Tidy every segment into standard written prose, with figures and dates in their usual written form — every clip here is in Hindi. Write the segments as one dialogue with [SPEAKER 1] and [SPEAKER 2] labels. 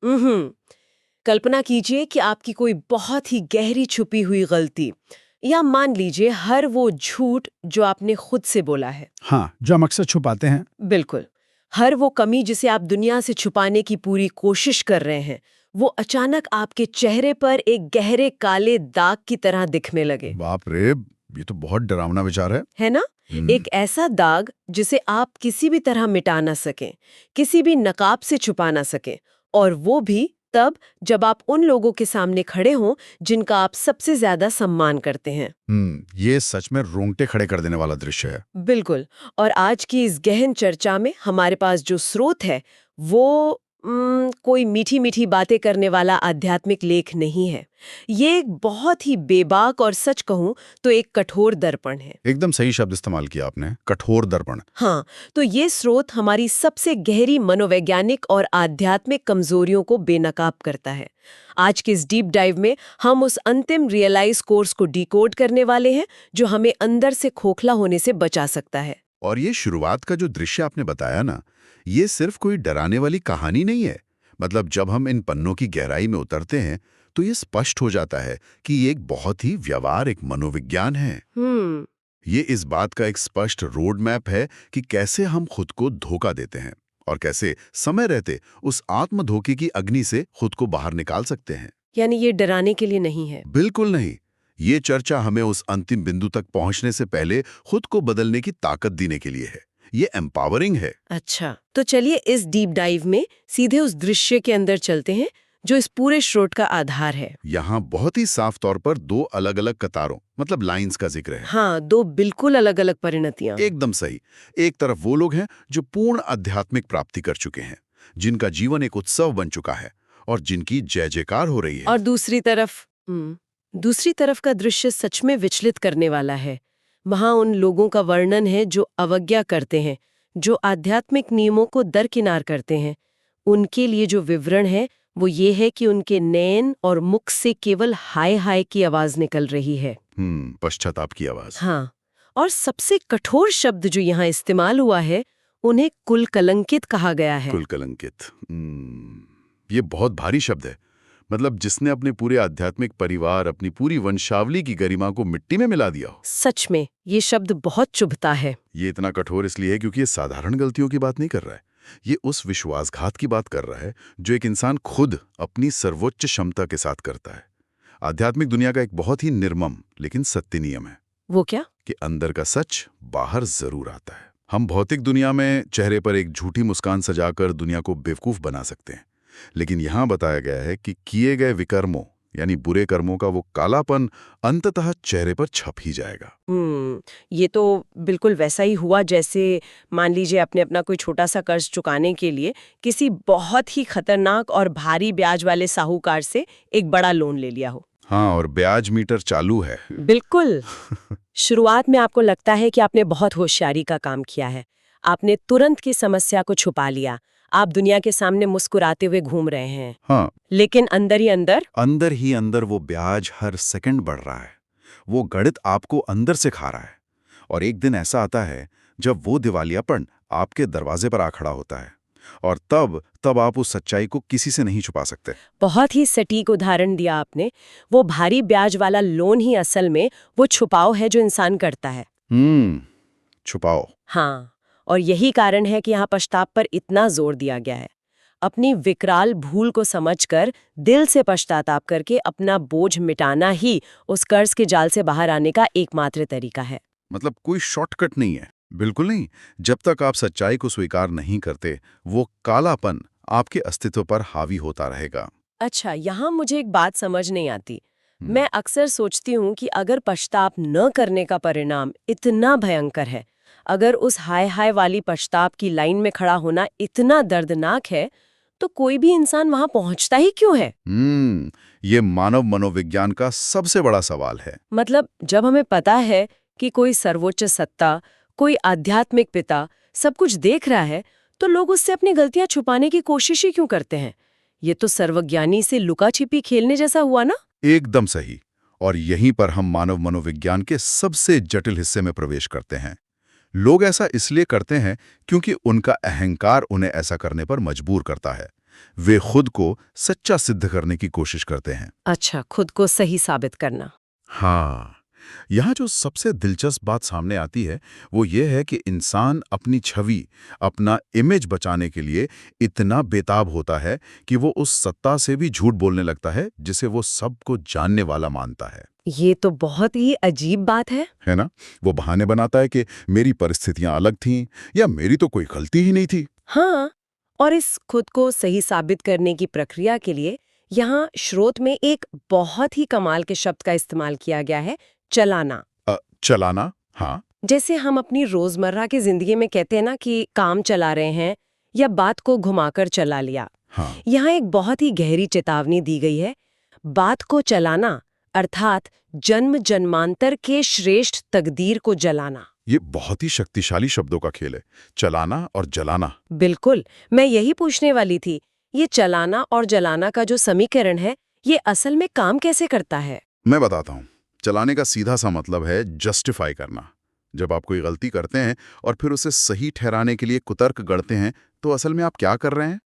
[SPEAKER 1] हम्म। कल्पना कीजिए कि आपकी कोई बहुत ही गहरी छुपी हुई गलती, या मान लीजिए हर वो झूठ जो आपने खुद से बोला है।
[SPEAKER 2] हाँ, जो हम अक्सर छुपाते हैं।
[SPEAKER 1] बिल्कुल। हर वो कमी जिसे आप दुनिया से छुपाने की पूरी कोशिश कर रहे हैं, वो अचानक आपके चेहरे पर एक गहरे काले दाग की तरह दिखने लगे।
[SPEAKER 2] बाप रे, ये तो बहुत डरावना विचार है।
[SPEAKER 1] है ना? एक ऐसा दाग जिसे आप किसी भी तरह मिटा ना सकें, किसी भी नकाब से छुपा ना सकें, और वो भी तब जब आप उन लोगों के सामने खड़े हों जिनका आप सबसे ज्यादा सम्मान करते हैं।
[SPEAKER 2] ये सच में रोंगटे खड़े कर देने वाला दृश्य है।
[SPEAKER 1] बिल्कुल। और आज की इस गहन चर्चा में हमारे पास जो स्रोत है वो कोई मीठी मीठी बातें करने वाला आध्यात्मिक लेख नहीं है। ये एक बहुत ही बेबाक और सच कहूं तो एक कठोर दर्पण है।
[SPEAKER 2] एकदम सही शब्द इस्तेमाल किया आपने, कठोर दर्पण।
[SPEAKER 1] हाँ, तो ये स्रोत हमारी सबसे गहरी मनोवैज्ञानिक और आध्यात्मिक कमजोरियों को बेनकाब करता है। आज के इस डीप डाइव में हम उस अंतिम रियलाइज कोर्स को डिकोड करने वाले हैं जो हमें अंदर से खोखला होने से बचा सकता है।
[SPEAKER 2] और ये शुरुआत का जो दृश्य आपने बताया ना, ये सिर्फ कोई डराने वाली कहानी नहीं है। मतलब जब हम इन पन्नों की गहराई में उतरते हैं तो ये स्पष्ट हो जाता है कि ये एक बहुत ही व्यवहारिक मनोविज्ञान है। ये इस बात का एक स्पष्ट रोड मैप है कि कैसे हम खुद को धोखा देते हैं और कैसे समय रहते उस आत्म धोखे की अग्नि से खुद को बाहर निकाल सकते हैं।
[SPEAKER 1] यानी ये डराने के लिए नहीं है।
[SPEAKER 2] बिल्कुल नहीं। ये चर्चा हमें उस अंतिम बिंदु तक पहुंचने से पहले खुद को बदलने की ताकत देने के लिए है। ये एम्पावरिंग है।
[SPEAKER 1] अच्छा, तो चलिए इस डीप डाइव में सीधे उस दृश्य के अंदर चलते हैं जो इस पूरे स्रोत का आधार है।
[SPEAKER 2] यहाँ बहुत ही साफ तौर पर दो अलग अलग कतारों मतलब लाइंस का जिक्र है।
[SPEAKER 1] हाँ, दो बिल्कुल अलग अलग परिणतियां।
[SPEAKER 2] एकदम सही। एक तरफ वो लोग हैं जो पूर्ण आध्यात्मिक प्राप्ति कर चुके हैं, जिनका जीवन एक उत्सव बन चुका है और जिनकी जय जयकार हो रही है।
[SPEAKER 1] और दूसरी तरफ का दृश्य सच में विचलित करने वाला है। वहां उन लोगों का वर्णन है जो अवज्ञा करते हैं, जो आध्यात्मिक नियमों को दरकिनार करते हैं। उनके लिए जो विवरण है वो ये है कि उनके नैन और मुख से केवल हाय हाय की आवाज निकल रही है।
[SPEAKER 2] पश्चाताप की आवाज।
[SPEAKER 1] हाँ, और सबसे कठोर शब्द जो यहाँ इस्तेमाल हुआ है, उन्हें कुल कलंकित कहा गया है।
[SPEAKER 2] कुल कलंकित। ये बहुत भारी शब्द है। मतलब जिसने अपने पूरे आध्यात्मिक परिवार, अपनी पूरी वंशावली की गरिमा को मिट्टी में मिला दिया हो।
[SPEAKER 1] सच में ये शब्द बहुत चुभता है।
[SPEAKER 2] ये इतना कठोर इसलिए है क्योंकि ये साधारण गलतियों की बात नहीं कर रहा है। ये उस विश्वासघात की बात कर रहा है जो एक इंसान खुद अपनी सर्वोच्च क्षमता के साथ करता है। आध्यात्मिक दुनिया का एक बहुत ही निर्मम लेकिन सत्य नियम है।
[SPEAKER 1] वो क्या?
[SPEAKER 2] कि अंदर का सच बाहर जरूर आता है। हम भौतिक दुनिया में चेहरे पर एक झूठी मुस्कान सजाकर दुनिया को बेवकूफ बना सकते हैं, लेकिन यहां बताया गया है कि किए गए विकर्मों यानी बुरे कर्मों का वो कालापन अंततः चेहरे पर छप ही जाएगा।
[SPEAKER 1] ये तो बिल्कुल वैसा ही हुआ जैसे मान लीजिए आपने अपना कोई छोटा सा कर्ज चुकाने के लिए किसी बहुत ही खतरनाक और भारी ब्याज वाले साहूकार से एक बड़ा लोन ले लिया हो।
[SPEAKER 2] हाँ, और ब्याज मीटर चालू है।
[SPEAKER 1] बिल्कुल। शुरुआत में आपको लगता है कि आपने बहुत होशियारी का काम किया है। आपने तुरंत की समस्या को छुपा लिया। आप दुनिया के सामने मुस्कुराते हुए घूम रहे हैं।
[SPEAKER 2] हाँ,
[SPEAKER 1] लेकिन अंदर
[SPEAKER 2] ही अंदर वो ब्याज हर सेकंड बढ़ रहा है। वो गणित आपको अंदर से खा रहा है। और एक दिन ऐसा आता है जब वो दिवालियापन आपके दरवाजे पर आ खड़ा होता है, और तब आप उस सच्चाई को किसी से नहीं छुपा सकते।
[SPEAKER 1] बहुत ही सटीक उदाहरण दिया आपने। वो भारी ब्याज वाला लोन ही असल में वो छुपाव है जो इंसान करता है।
[SPEAKER 2] छुपाओ।
[SPEAKER 1] हाँ, और यही कारण है कि यहाँ पश्चाताप पर इतना जोर दिया गया है। अपनी विकराल भूल को समझकर दिल से पश्चाताप करके अपना बोझ मिटाना ही उस कर्ज के जाल से बाहर आने का एकमात्र तरीका है।
[SPEAKER 2] मतलब कोई शॉर्टकट नहीं है, बिल्कुल नहीं। जब तक आप सच्चाई को स्वीकार नहीं करते, वो कालापन आपके अस्तित्व पर हावी होता रहेगा।
[SPEAKER 1] अच्छा, यहाँ मुझे एक बात समझ नहीं आती। मैं अक्सर सोचती हूँ कि अगर पश्चाताप न करने का परिणाम इतना भयंकर है, अगर उस हाय हाय वाली पश्चाताप की लाइन में खड़ा होना इतना दर्दनाक है, तो कोई भी इंसान वहां पहुंचता ही क्यों है?
[SPEAKER 2] ये मानव मनोविज्ञान का सबसे बड़ा सवाल है।
[SPEAKER 1] मतलब जब हमें पता है कि कोई सर्वोच्च सत्ता, कोई आध्यात्मिक पिता सब कुछ देख रहा है, तो लोग उससे अपनी गलतियां छुपाने की कोशिश ही क्यों करते हैं? ये तो सर्वज्ञानी से लुका छिपी खेलने जैसा हुआ ना?
[SPEAKER 2] एकदम सही। और यहीं पर हम मानव मनोविज्ञान के सबसे जटिल हिस्से में प्रवेश करते हैं। लोग ऐसा इसलिए करते हैं क्योंकि उनका अहंकार उन्हें ऐसा करने पर मजबूर करता है। वे खुद को सच्चा सिद्ध करने की कोशिश करते हैं।
[SPEAKER 1] अच्छा, खुद को सही साबित करना।
[SPEAKER 2] हाँ, यहाँ जो सबसे दिलचस्प बात सामने आती है वो ये है कि इंसान अपनी छवि, अपना इमेज बचाने के लिए इतना बेताब होता है कि वो उस सत्ता से भी झूठ बोलने लगता है जिसे वो सबको जानने वाला मानता है।
[SPEAKER 1] ये तो बहुत ही अजीब बात है
[SPEAKER 2] ना? वो बहाने बनाता है कि मेरी परिस्थितियां अलग थीं या मेरी तो कोई गलती ही नहीं थी।
[SPEAKER 1] हाँ, और इस खुद को सही साबित करने की प्रक्रिया के लिए यहाँ स्रोत में एक बहुत ही कमाल के शब्द का इस्तेमाल किया गया है, चलाना।
[SPEAKER 2] चलाना, हाँ।
[SPEAKER 1] जैसे हम अपनी रोजमर्रा की जिंदगी में कहते हैं ना कि काम चला रहे हैं या बात को घुमाकर चला लिया।
[SPEAKER 2] हाँ।
[SPEAKER 1] यहाँ एक बहुत ही गहरी चेतावनी दी गई है, बात को चलाना अर्थात जन्म जन्मांतर के श्रेष्ठ तकदीर को जलाना।
[SPEAKER 2] ये बहुत ही शक्तिशाली शब्दों का खेल है, चलाना और जलाना।
[SPEAKER 1] बिल्कुल, मैं यही पूछने वाली थी, ये चलाना और जलाना का जो समीकरण है, ये असल में काम कैसे करता है?
[SPEAKER 2] मैं बताता हूँ। चलाने का सीधा सा मतलब है जस्टिफाई करना। जब आप कोई गलती करते हैं और फिर उसे सही ठहराने के लिए कुतर्क गढ़ते हैं, तो असल में आप क्या कर रहे हैं?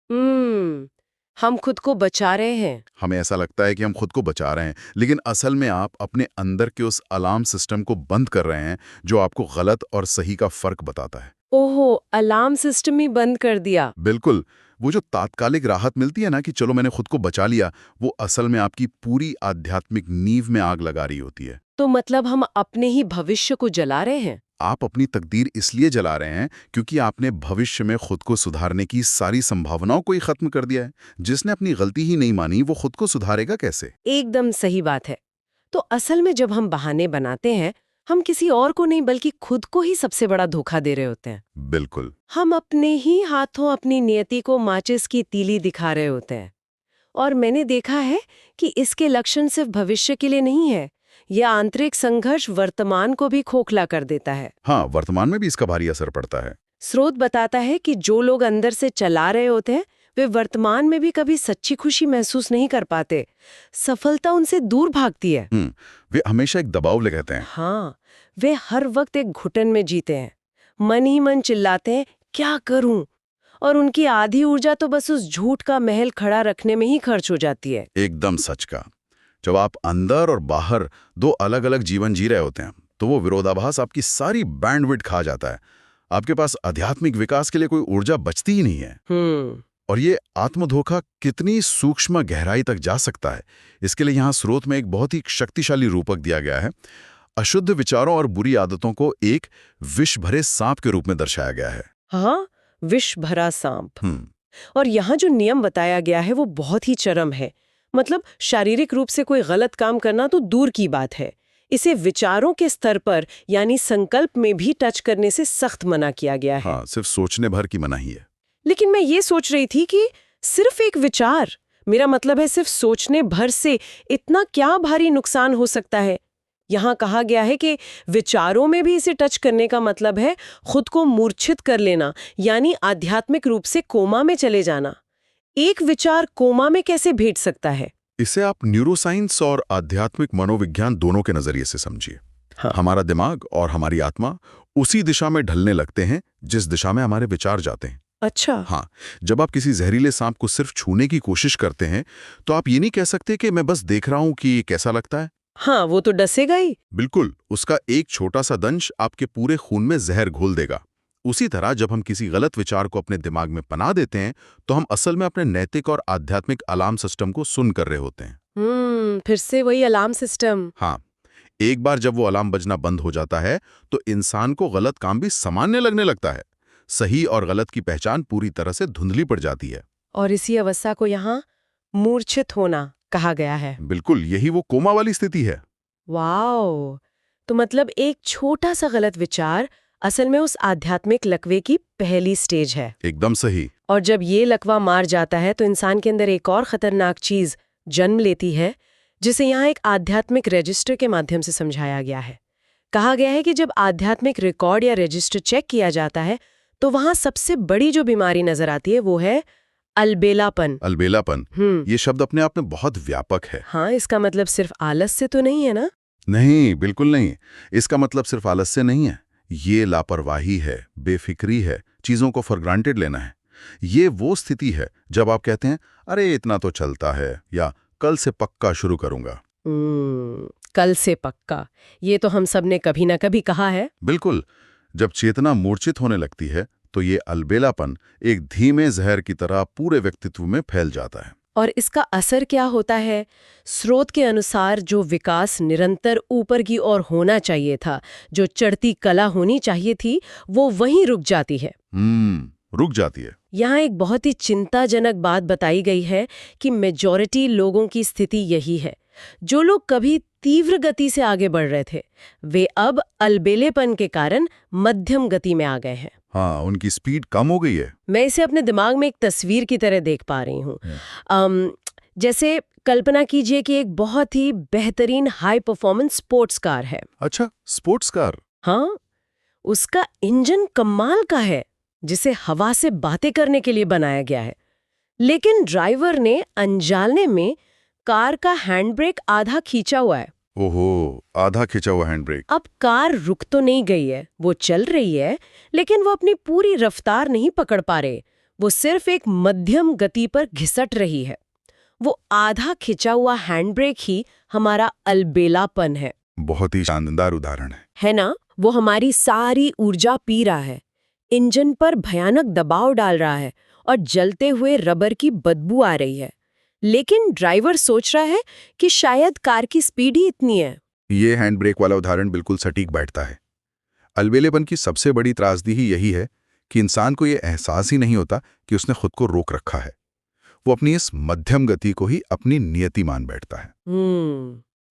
[SPEAKER 1] हम खुद को बचा रहे हैं।
[SPEAKER 2] हमें ऐसा लगता है कि हम खुद को बचा रहे हैं, लेकिन असल में आप अपने अंदर के उस अलार्म सिस्टम को बंद कर रहे हैं जो आपको गलत और सही का फर्क बताता है।
[SPEAKER 1] ओहो, अलार्म सिस्टम ही बंद कर दिया।
[SPEAKER 2] बिल्कुल। वो जो तात्कालिक राहत मिलती है ना कि चलो मैंने खुद को बचा लिया, वो असल में आपकी पूरी आध्यात्मिक नींव में आग लगा रही होती है।
[SPEAKER 1] तो मतलब हम अपने ही भविष्य को जला रहे हैं।
[SPEAKER 2] आप अपनी तकदीर इसलिए जला रहे हैं क्योंकि आपने भविष्य में खुद को सुधारने की सारी संभावनाओं को ही खत्म कर दिया है। जिसने अपनी गलती ही नहीं मानी, वो खुद को सुधारेगा कैसे?
[SPEAKER 1] एकदम सही बात है। तो असल में जब हम बहाने बनाते हैं, हम किसी और को नहीं बल्कि खुद को ही सबसे बड़ा धोखा दे रहे होते हैं।
[SPEAKER 2] बिल्कुल।
[SPEAKER 1] हम अपने ही हाथों अपनी नियति को माचिस की तीली दिखा रहे होते हैं। और मैंने देखा है कि इसके लक्षण सिर्फ भविष्य के लिए नहीं है, यह आंतरिक संघर्ष वर्तमान को भी खोखला कर देता है।
[SPEAKER 2] हाँ, वर्तमान में भी इसका भारी असर पड़ता है।
[SPEAKER 1] स्रोत बताता है कि जो लोग अंदर से चला रहे होते हैं, वे वर्तमान में भी कभी सच्ची खुशी महसूस नहीं कर पाते। सफलता उनसे दूर भागती है।
[SPEAKER 2] वे हमेशा एक दबाव ले रहते हैं।
[SPEAKER 1] हाँ, वे हर वक्त एक घुटन में जीते हैं, मन ही मन चिल्लाते हैं, क्या करूं? और उनकी आधी ऊर्जा तो बस उस झूठ का महल खड़ा रखने में ही खर्च हो जाती है।
[SPEAKER 2] एकदम सच का। जब आप अंदर और बाहर दो अलग अलग जीवन जी रहे होते हैं, तो वो विरोधाभास आपकी सारी बैंडविड्थ खा जाता है। आपके पास आध्यात्मिक विकास के लिए कोई ऊर्जा बचती ही नहीं है। और ये आत्मधोखा कितनी सूक्ष्म गहराई तक जा सकता है, इसके लिए यहाँ स्रोत में एक बहुत ही शक्तिशाली रूपक दिया गया है। अशुद्ध विचारों और बुरी आदतों को एक विष भरे सांप के रूप में दर्शाया गया है।
[SPEAKER 1] हाँ, विष भरा सांप। और यहाँ जो नियम बताया गया है वो बहुत ही चरम है। मतलब शारीरिक रूप से कोई गलत काम करना तो दूर की बात है, इसे विचारों के स्तर पर यानी संकल्प में भी टच करने से सख्त मना किया गया है।
[SPEAKER 2] हाँ, सिर्फ सोचने भर की मनाही है।
[SPEAKER 1] लेकिन मैं ये सोच रही थी कि सिर्फ एक विचार, मेरा मतलब है सिर्फ सोचने भर से इतना क्या भारी नुकसान हो सकता है। यहाँ कहा गया है कि विचारों में भी इसे टच करने का मतलब है खुद को मूर्छित कर लेना, यानी आध्यात्मिक रूप से कोमा में चले जाना। एक विचार कोमा में कैसे भेज सकता है?
[SPEAKER 2] इसे आप न्यूरोसाइंस और आध्यात्मिक मनोविज्ञान दोनों के नजरिए से समझिए।
[SPEAKER 1] हाँ।
[SPEAKER 2] हमारा दिमाग और हमारी आत्मा उसी दिशा में ढलने लगते हैं जिस दिशा में हमारे विचार जाते हैं।
[SPEAKER 1] अच्छा।
[SPEAKER 2] हाँ, जब आप किसी जहरीले सांप को सिर्फ छूने की कोशिश करते हैं, तो आप ये नहीं कह सकते कि मैं बस देख रहा हूं कि ये कैसा लगता है।
[SPEAKER 1] हाँ, वो तो डसेगा ही।
[SPEAKER 2] बिल्कुल, उसका एक छोटा सा दंश आपके पूरे खून में जहर घोल देगा। उसी तरह जब हम किसी गलत विचार को अपने दिमाग में पना देते हैं, तो हम असल में अपने नैतिक और आध्यात्मिक अलार्म सिस्टम को सुन कर रहे होते हैं।
[SPEAKER 1] फिर से वही अलार्म सिस्टम।
[SPEAKER 2] हाँ, एक बार जब वो अलार्म बजना बंद हो जाता है, तो इंसान को गलत काम भी सामान्य लगने लगता है। सही और गलत की पहचान पूरी तरह से धुंधली पड़ जाती है।
[SPEAKER 1] और इसी अवस्था को यहाँ मूर्छित होना कहा गया है।
[SPEAKER 2] बिल्कुल, यही वो कोमा वाली स्थिति है।
[SPEAKER 1] वाओ! तो मतलब एक छोटा सा गलत विचार असल में उस आध्यात्मिक लकवे की पहली स्टेज है।
[SPEAKER 2] एकदम सही।
[SPEAKER 1] और जब ये लकवा मार जाता है तो इंसान के अंदर एक और खतरनाक चीज जन्म लेती है, जिसे यहाँ एक आध्यात्मिक रजिस्टर के माध्यम से समझाया गया है। कहा गया है कि जब आध्यात्मिक रिकॉर्ड या रजिस्टर चेक किया जाता है, तो वहां सबसे बड़ी जो बीमारी नजर आती है वो है अलबेलापन।
[SPEAKER 2] अलबेलापन, ये शब्द अपने आप में बहुत व्यापक है।
[SPEAKER 1] हाँ, इसका मतलब सिर्फ आलस्य तो नहीं है ना?
[SPEAKER 2] नहीं, बिल्कुल नहीं। इसका मतलब सिर्फ आलस्य नहीं है। ये लापरवाही है, बेफिक्री है, चीजों को फॉर ग्रांटेड लेना है। ये वो स्थिति है जब आप कहते हैं अरे इतना तो चलता है, या कल से पक्का शुरू करूंगा।
[SPEAKER 1] कल से पक्का, ये तो हम सब ने कभी ना कभी कहा है।
[SPEAKER 2] बिल्कुल। जब चेतना मूर्छित होने लगती है तो ये अलबेलापन एक धीमे जहर की तरह पूरे व्यक्तित्व में फैल जाता है।
[SPEAKER 1] और इसका असर क्या होता है? स्रोत के अनुसार जो विकास निरंतर ऊपर की ओर होना चाहिए था, जो चढ़ती कला होनी चाहिए थी, वो वहीं रुक जाती है।
[SPEAKER 2] रुक जाती है।
[SPEAKER 1] यहाँ एक बहुत ही चिंताजनक बात बताई गई है कि मेजॉरिटी लोगों की स्थिति यही है। जो लोग कभी तीव्र गति से आगे बढ़ रहे थे, वे अब अलबेलेपन के कारण मध्यम गति में आ गए हैं।
[SPEAKER 2] हाँ, उनकी स्पीड कम हो गई है।
[SPEAKER 1] मैं इसे अपने दिमाग में एक तस्वीर की तरह देख पा रही हूँ। जैसे कल्पना कीजिए कि एक बहुत ही बेहतरीन हाई परफॉर्मेंस स्पोर्ट्स कार है।
[SPEAKER 2] अच्छा, स्पोर्ट्स कार।
[SPEAKER 1] हाँ, उसका इंजन कमाल का है, जिसे हवा से बातें करने के लिए बनाया गया है। लेकिन ड्राइवर ने अनजाने में कार का हैंड ब्रेक आधा खींचा हुआ है।
[SPEAKER 2] ओहो, आधा खिंचा हुआ हैंड ब्रेक।
[SPEAKER 1] अब कार रुक तो नहीं गई है, वो चल रही है, लेकिन वो अपनी पूरी रफ्तार नहीं पकड़ पा रहे। वो सिर्फ एक मध्यम गति पर घिसट रही है। वो आधा खिंचा हुआ हैंड ब्रेक ही हमारा अलबेलापन है।
[SPEAKER 2] बहुत ही शानदार उदाहरण
[SPEAKER 1] है ना? वो हमारी सारी ऊर्जा पी रहा है, इंजन पर भयानक दबाव डाल रहा है और जलते हुए रबर की बदबू आ रही है। लेकिन ड्राइवर सोच रहा है कि शायद कार की स्पीड ही इतनी है।
[SPEAKER 2] ये हैंड ब्रेक वाला उदाहरण बिल्कुल सटीक बैठता है। अलबेलेपन की सबसे बड़ी त्रासदी ही यही है कि इंसान को ये एहसास ही नहीं होता कि उसने खुद को रोक रखा है। वो अपनी इस मध्यम गति को ही अपनी नियति मान बैठता है।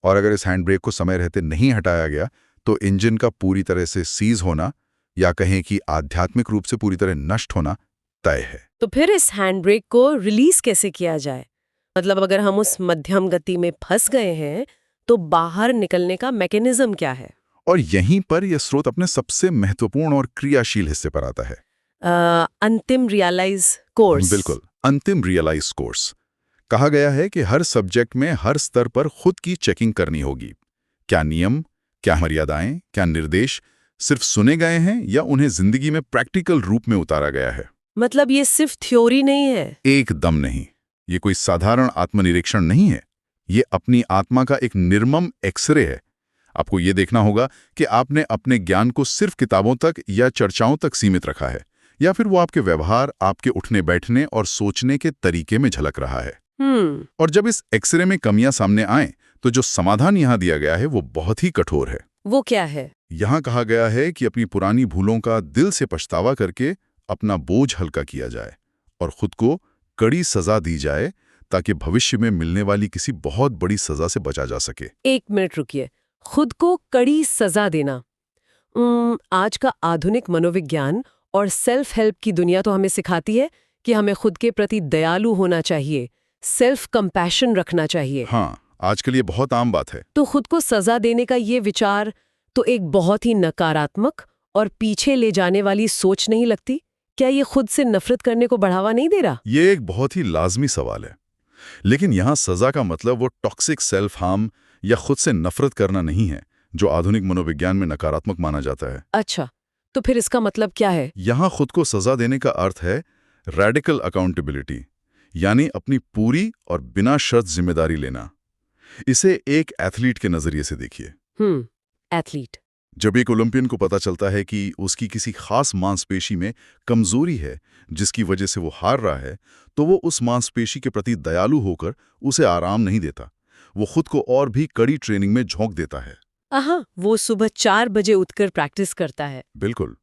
[SPEAKER 2] और अगर इस हैंड ब्रेक को समय रहते नहीं हटाया गया तो इंजन का पूरी तरह से सीज होना, या कहें कि आध्यात्मिक रूप से पूरी तरह नष्ट होना तय है।
[SPEAKER 1] तो फिर इस हैंड ब्रेक को रिलीज कैसे किया जाए? मतलब अगर हम उस मध्यम गति में फंस गए हैं तो बाहर निकलने का मैकेनिज्म क्या है?
[SPEAKER 2] और यहीं पर यह स्रोत अपने सबसे महत्वपूर्ण और क्रियाशील हिस्से पर आता है।
[SPEAKER 1] अंतिम रियलाइज कोर्स।
[SPEAKER 2] बिल्कुल, अंतिम रियलाइज कोर्स। कहा गया है कि हर सब्जेक्ट में हर स्तर पर खुद की चेकिंग करनी होगी। क्या नियम, क्या मर्यादाएं, क्या निर्देश सिर्फ सुने गए हैं या उन्हें जिंदगी में प्रैक्टिकल रूप में उतारा गया है?
[SPEAKER 1] मतलब ये सिर्फ थ्योरी नहीं है?
[SPEAKER 2] एकदम नहीं। ये कोई साधारण आत्मनिरीक्षण नहीं है। ये अपनी आत्मा का एक निर्मम एक्सरे है। आपको ये देखना होगा कि आपने अपने ज्ञान को सिर्फ किताबों तक या चर्चाओं तक सीमित रखा है, या फिर वो आपके व्यवहार, आपके उठने बैठने और सोचने के तरीके में झलक रहा है। और जब इस एक्सरे में कमियां सामने आएं, तो जो समाधान यहाँ दिया गया है वो बहुत ही कठोर है।
[SPEAKER 1] वो क्या है?
[SPEAKER 2] यहाँ कहा गया है कि अपनी पुरानी भूलों का दिल से पछतावा करके अपना बोझ हल्का किया जाए और खुद को कड़ी सजा दी जाए, ताकि भविष्य में मिलने वाली किसी बहुत बड़ी सजा से बचा जा सके।
[SPEAKER 1] एक मिनट रुकिए, खुद को कड़ी सजा देना। आज का आधुनिक मनोविज्ञान और सेल्फ हेल्प की दुनिया तो हमें सिखाती है कि हमें खुद के प्रति दयालु होना चाहिए, सेल्फ कंपैशन रखना चाहिए।
[SPEAKER 2] हाँ, आजकल ये बहुत आम बात है।
[SPEAKER 1] तो खुद को सजा देने का ये विचार तो एक बहुत ही नकारात्मक और पीछे ले जाने वाली सोच नहीं लगती? क्या ये खुद से नफरत करने को बढ़ावा नहीं दे रहा?
[SPEAKER 2] ये एक बहुत ही लाजमी सवाल है। लेकिन यहाँ सजा का मतलब वो टॉक्सिक सेल्फ हार्म या खुद से नफरत करना नहीं है, जो आधुनिक मनोविज्ञान में नकारात्मक माना जाता है।
[SPEAKER 1] अच्छा, तो फिर इसका मतलब क्या है?
[SPEAKER 2] यहाँ खुद को सजा देने का अर्थ है रेडिकल अकाउंटेबिलिटी, यानी अपनी पूरी और बिना शर्त जिम्मेदारी लेना। इसे एक एथलीट के नजरिए से देखिए।
[SPEAKER 1] एथलीट।
[SPEAKER 2] जब एक ओलंपियन को पता चलता है कि उसकी किसी खास मांसपेशी में कमजोरी है जिसकी वजह से वो हार रहा है, तो वो उस मांसपेशी के प्रति दयालु होकर उसे आराम नहीं देता। वो खुद को और भी कड़ी ट्रेनिंग में झोंक देता है।
[SPEAKER 1] वो सुबह 4 बजे उठकर प्रैक्टिस करता है।
[SPEAKER 2] बिल्कुल।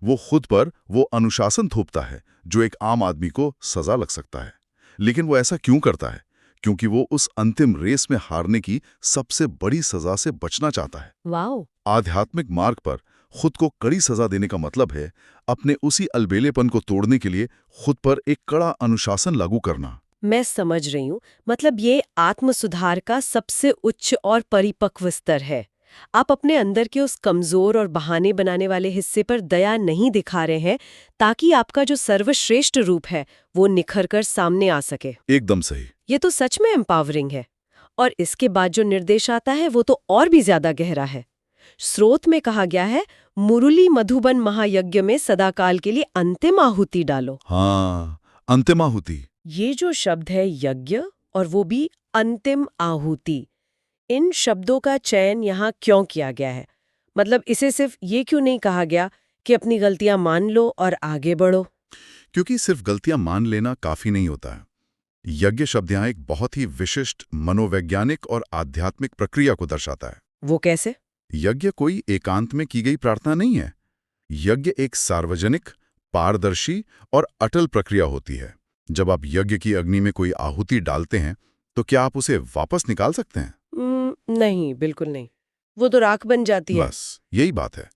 [SPEAKER 2] वो खुद पर वो अनुशासन थोपता है जो एक आम आदमी को सजा लग सकता है। लेकिन वो ऐसा क्यों करता है? क्योंकि वो उस अंतिम रेस में हारने की सबसे बड़ी सजा से बचना चाहता है।
[SPEAKER 1] वाओ!
[SPEAKER 2] आध्यात्मिक मार्ग पर खुद को कड़ी सजा देने का मतलब है अपने उसी अलबेलेपन को तोड़ने के लिए खुद पर एक कड़ा अनुशासन लागू करना।
[SPEAKER 1] मैं समझ रही हूँ। मतलब ये आत्मसुधार का सबसे उच्च और परिपक्व स्तर है। आप अपने अंदर के उस कमजोर और बहाने बनाने वाले हिस्से पर दया नहीं दिखा रहे हैं, ताकि आपका जो सर्वश्रेष्ठ रूप है वो निखर कर सामने आ सके।
[SPEAKER 2] एकदम सही।
[SPEAKER 1] ये तो सच में एम्पावरिंग है। और इसके बाद जो निर्देश आता है वो तो और भी ज्यादा गहरा है। स्रोत में कहा गया है, मुरली मधुबन महायज्ञ में सदाकाल के लिए अंतिम आहुति डालो।
[SPEAKER 2] हाँ, अंतिम आहुति।
[SPEAKER 1] ये जो शब्द है यज्ञ और वो भी अंतिम आहुति, इन शब्दों का चयन यहाँ क्यों किया गया है? मतलब इसे सिर्फ ये क्यों नहीं कहा गया कि अपनी गलतियां मान लो और आगे बढ़ो?
[SPEAKER 2] क्योंकि सिर्फ गलतियां मान लेना काफी नहीं होता है। यज्ञ शब्द यहाँ एक बहुत ही विशिष्ट मनोवैज्ञानिक और आध्यात्मिक प्रक्रिया को दर्शाता है।
[SPEAKER 1] वो कैसे?
[SPEAKER 2] यज्ञ कोई एकांत में की गई प्रार्थना नहीं है। यज्ञ एक सार्वजनिक, पारदर्शी और अटल प्रक्रिया होती है। जब आप यज्ञ की अग्नि में कोई आहुति डालते हैं तो क्या आप उसे वापस निकाल सकते हैं?
[SPEAKER 1] नहीं, बिल्कुल नहीं। वो तो राख बन जाती है।
[SPEAKER 2] बस यही बात है।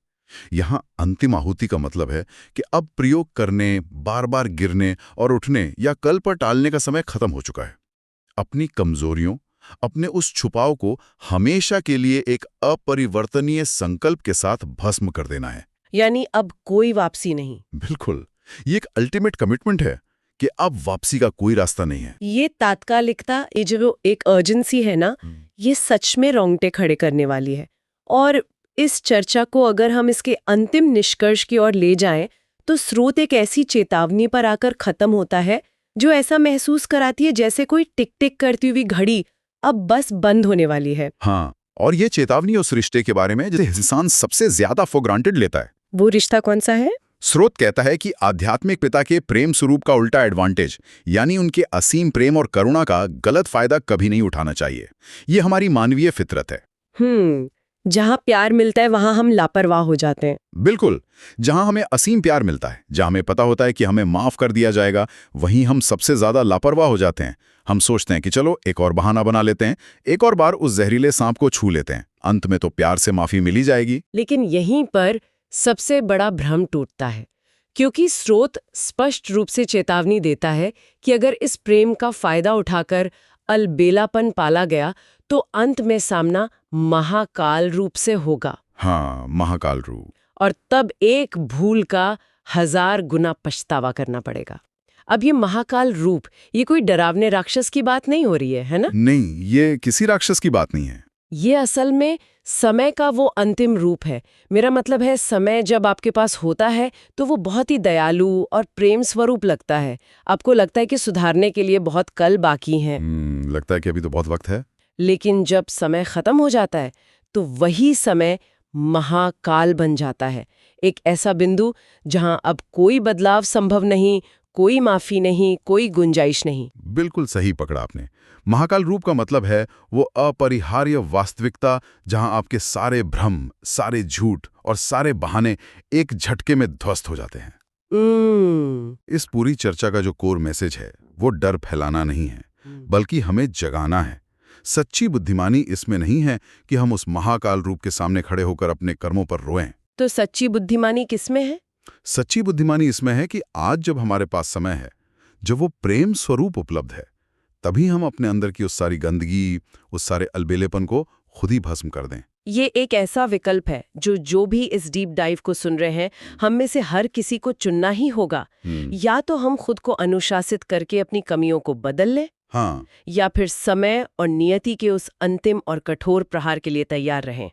[SPEAKER 2] यहाँ अंतिम आहुति का मतलब है कि अब प्रयोग करने, बार बार गिरने और उठने या कल पर टालने का समय खत्म हो चुका है। अपनी कमजोरियों, अपने उस छुपाव को हमेशा के लिए एक अपरिवर्तनीय संकल्प के साथ भस्म कर देना है।
[SPEAKER 1] यानी अब कोई वापसी नहीं।
[SPEAKER 2] बिल्कुल, ये एक अल्टीमेट कमिटमेंट है कि अब वापसी का कोई रास्ता नहीं है।
[SPEAKER 1] ये तात्कालिकता, ये जो एक अर्जेंसी है ना, ये सच में रोंगटे खड़े करने वाली है। और इस चर्चा को अगर हम इसके अंतिम निष्कर्ष की ओर ले जाएं, तो स्रोत एक ऐसी चेतावनी पर आकर खत्म होता है जो ऐसा महसूस कराती है जैसे कोई टिक टिक करती हुई घड़ी अब बस बंद होने वाली है।
[SPEAKER 2] हाँ, और ये चेतावनी उस रिश्ते के बारे में जिसे इंसान सबसे ज्यादा फॉर ग्रांटेड लेता है।
[SPEAKER 1] वो रिश्ता कौन सा है?
[SPEAKER 2] स्रोत कहता है कि आध्यात्मिक पिता के प्रेम स्वरूप का उल्टा एडवांटेज, यानी उनके असीम प्रेम और करुणा का गलत फायदा कभी नहीं उठाना चाहिए। ये हमारी मानवीय फितरत है।
[SPEAKER 1] जहां प्यार मिलता है वहां हम लापरवाह हो जाते हैं।
[SPEAKER 2] बिल्कुल, जहां हमें असीम प्यार मिलता है, जहां हमें पता होता है कि हमें माफ कर दिया जाएगा, वहीं हम सबसे ज्यादा लापरवाह हो जाते हैं। हम सोचते हैं कि चलो एक और बहाना बना लेते हैं, एक और बार उस जहरीले सांप को छू लेते हैं, अंत में तो प्यार से माफी मिल ही जाएगी।
[SPEAKER 1] लेकिन यहीं पर सबसे बड़ा भ्रम टूटता है, क्योंकि स्रोत स्पष्ट रूप से चेतावनी देता है कि अगर इस प्रेम का फायदा उठाकर अलबेलापन पाला गया तो अंत में सामना महाकाल रूप से होगा।
[SPEAKER 2] हाँ, महाकाल रूप।
[SPEAKER 1] और तब एक भूल का 1000 गुना पछतावा करना पड़ेगा। अब ये महाकाल रूप, ये कोई डरावने राक्षस की बात नहीं हो रही है ना?
[SPEAKER 2] नहीं, ये किसी राक्षस की बात नहीं है।
[SPEAKER 1] ये असल में समय का वो अंतिम रूप है। मेरा मतलब है, समय जब आपके पास होता है तो वो बहुत ही दयालु और प्रेम स्वरूप लगता है। आपको लगता है कि सुधारने के लिए बहुत कल बाकी हैं।
[SPEAKER 2] लगता है कि अभी तो बहुत वक्त है।
[SPEAKER 1] लेकिन जब समय खत्म हो जाता है तो वही समय महाकाल बन जाता है। एक ऐसा बिंदु जहां अब कोई बदलाव संभव नहीं, कोई माफी नहीं, कोई गुंजाइश नहीं।
[SPEAKER 2] बिल्कुल सही पकड़ा आपने। महाकाल रूप का मतलब है वो अपरिहार्य वास्तविकता जहां आपके सारे भ्रम, सारे झूठ और सारे बहाने एक झटके में ध्वस्त हो जाते हैं। इस पूरी चर्चा का जो कोर मैसेज है वो डर फैलाना नहीं है, बल्कि हमें जगाना है। सच्ची बुद्धिमानी इसमें नहीं है कि हम उस महाकाल रूप के सामने खड़े होकर अपने कर्मों पर रोएं।
[SPEAKER 1] तो सच्ची बुद्धिमानी किसमें है?
[SPEAKER 2] सच्ची बुद्धिमानी इसमें है कि आज जब हमारे पास समय है, जब वो प्रेम स्वरूप उपलब्ध है, तभी हम अपने अंदर की उस सारी गंदगी, उस सारे अलबेलेपन को खुद ही भस्म कर दें।
[SPEAKER 1] ये एक ऐसा विकल्प है जो भी इस डीप डाइव को सुन रहे हैं, हम में से हर किसी को चुनना ही होगा। या तो हम खुद को अनुशासित करके अपनी कमियों को बदल लें,
[SPEAKER 2] हाँ,
[SPEAKER 1] या फिर समय और नियति के उस अंतिम और कठोर प्रहार के लिए तैयार रहें।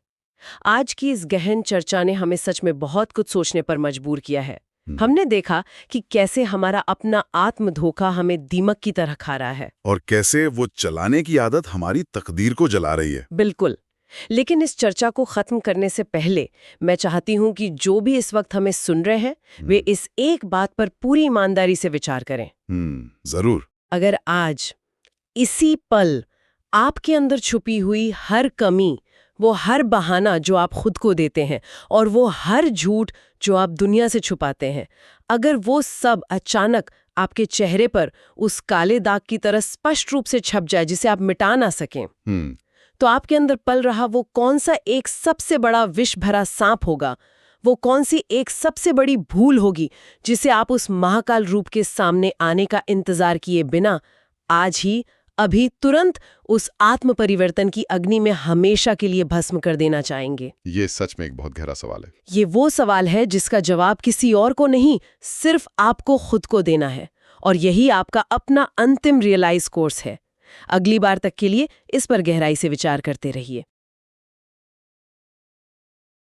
[SPEAKER 1] आज की इस गहन चर्चा ने हमें सच में बहुत कुछ सोचने पर मजबूर किया है। हमने देखा कि कैसे हमारा अपना आत्म धोखा हमें दीमक की तरह खा रहा है,
[SPEAKER 2] और कैसे वो चलाने की आदत हमारी तकदीर को जला रही है।
[SPEAKER 1] बिल्कुल। लेकिन इस चर्चा को खत्म करने से पहले मैं चाहती हूँ कि जो भी इस वक्त हमें सुन रहे हैं, वे इस एक बात पर पूरी ईमानदारी से विचार करें।
[SPEAKER 2] जरूर।
[SPEAKER 1] अगर आज इसी पल आपके अंदर छुपी हुई हर कमी, वो हर बहाना जो आप खुद को देते हैं और वो हर झूठ जो आप दुनिया से छुपाते हैं, अगर वो सब अचानक आपके चेहरे पर उस काले दाग की तरह स्पष्ट रूप से छप जाए जिसे आप मिटा ना सकें, तो आपके अंदर पल रहा वो कौन सा एक सबसे बड़ा विष भरा सांप होगा, वो कौन सी एक सबसे बड़ी भूल होगी जिसे आप उस महाकाल रूप के सामने आने का इंतजार किए बिना आज ही, अभी, तुरंत उस आत्म परिवर्तन की अग्नि में हमेशा के लिए भस्म कर देना चाहेंगे?
[SPEAKER 2] ये सच में एक बहुत गहरा सवाल है।
[SPEAKER 1] ये वो सवाल है जिसका जवाब किसी और को नहीं, सिर्फ आपको खुद को देना है। और यही आपका अपना अंतिम रियलाइज कोर्स है। अगली बार तक के लिए इस पर गहराई से विचार करते रहिए।